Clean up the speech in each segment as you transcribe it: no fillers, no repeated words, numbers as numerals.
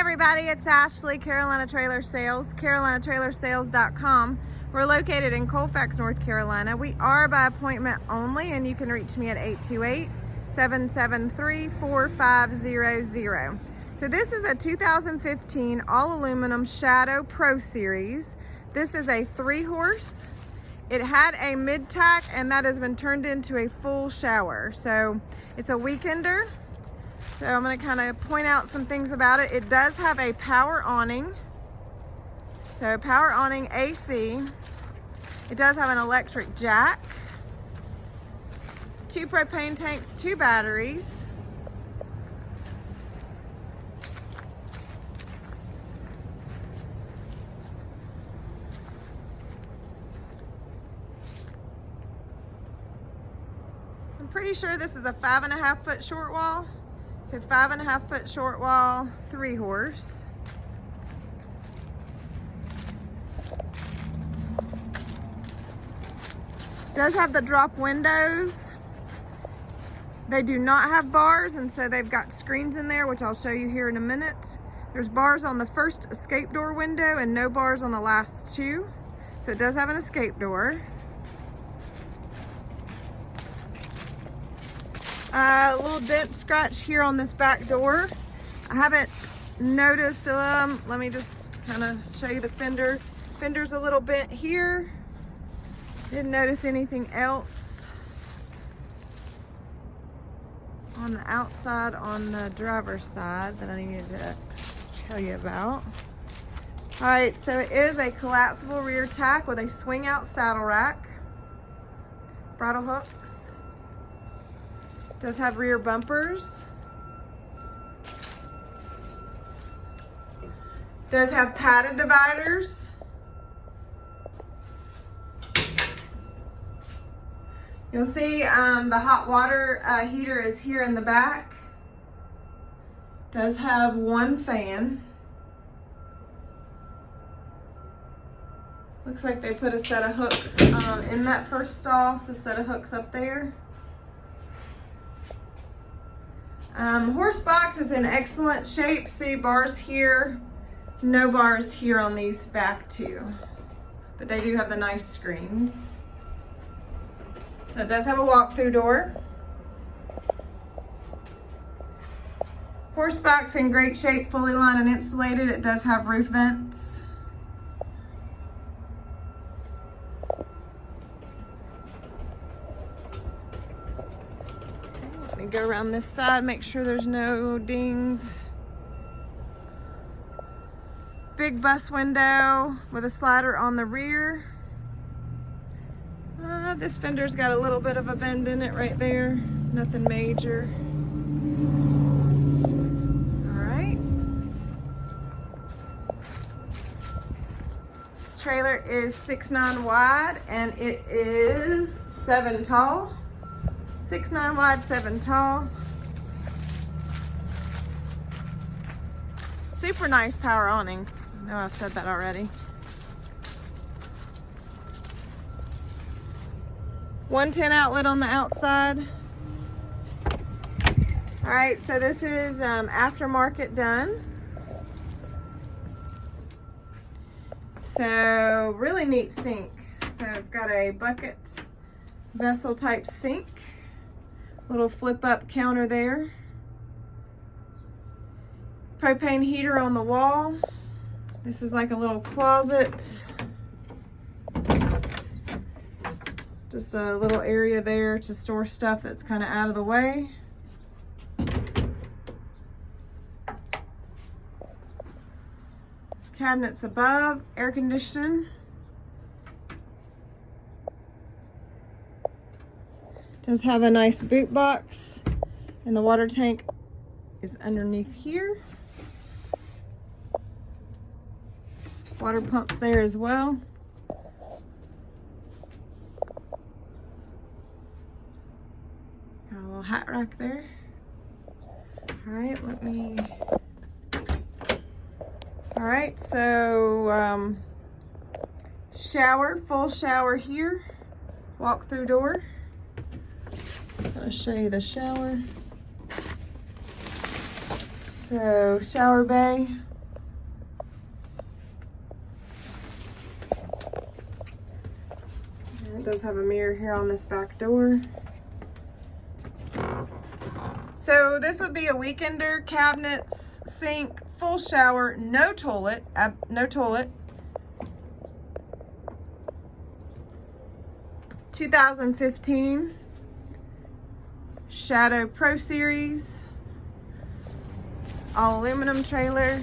everybody, it's Ashley, Carolina Trailer Sales, carolinatrailersales.com. We're located in Colfax, North Carolina. We are by appointment only, and you can reach me at 828-773-4500. So this is a 2015 all aluminum Shadow Pro Series. This is a 3-horse. It had a mid-tack, and that has been turned into a full shower. So it's a weekender. So I'm going to kind of point out some things about it. It does have a power awning. So power awning AC. It does have an electric jack. 2 propane tanks, 2 batteries. I'm pretty sure this is a 5.5 foot short wall. So 5.5 foot short wall, 3-horse. Does have the drop windows. They do not have bars, and so they've got screens in there, which I'll show you here in a minute. There's bars on the first escape door window and no bars on the last 2. So it does have an escape door. A little dent scratch here on this back door. I haven't noticed, let me just kind of show you the fender. Fender's a little bent here. Didn't notice anything else on the outside on the driver's side that I needed to tell you about. All right, so it is a collapsible rear tack with a swing out saddle rack, bridle hooks. Does have rear bumpers. Does have padded dividers. You'll see the hot water heater is here in the back. Does have 1 fan. Looks like they put a set of hooks in that first stall, so a set of hooks up there. Horse box is in excellent shape. See bars here, no bars here on these back 2, but they do have the nice screens. So it does have a walk-through door. Horse box in great shape, fully lined and insulated. It does have roof vents. Go around this side, make sure there's no dings. Big bus window with a slider on the rear. This fender's got a little bit of a bend in it right there. Nothing major. All right. This trailer is 6'9" wide and it is 7 tall. 6'9" wide, 7 tall. Super nice power awning. I know I've said that already. 110 outlet on the outside. All right, so this is aftermarket done. So really neat sink. So it's got a bucket vessel type sink. Little flip up counter there. Propane heater on the wall. This is like a little closet. Just a little area there to store stuff that's kind of out of the way. Cabinets above, air conditioning. Does have a nice boot box, and the water tank is underneath here. Water pumps there as well. Got a little hat rack there. All right, all right, so shower, full shower here, walk through door. I'll show you the shower. So shower bay, And it does have a mirror here on this back door. So this would be a weekender, cabinets, sink, full shower, no toilet, no toilet. 2015 Shadow Pro Series, all aluminum trailer.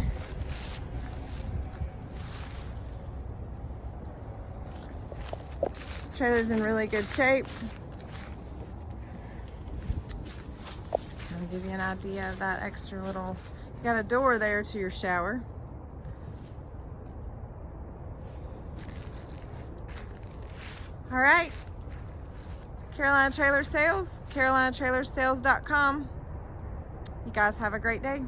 This trailer's in really good shape. Just kind of give you an idea of that extra little, it's got a door there to your shower. All right. Carolina Trailer Sales, CarolinaTrailersales.com. You guys have a great day.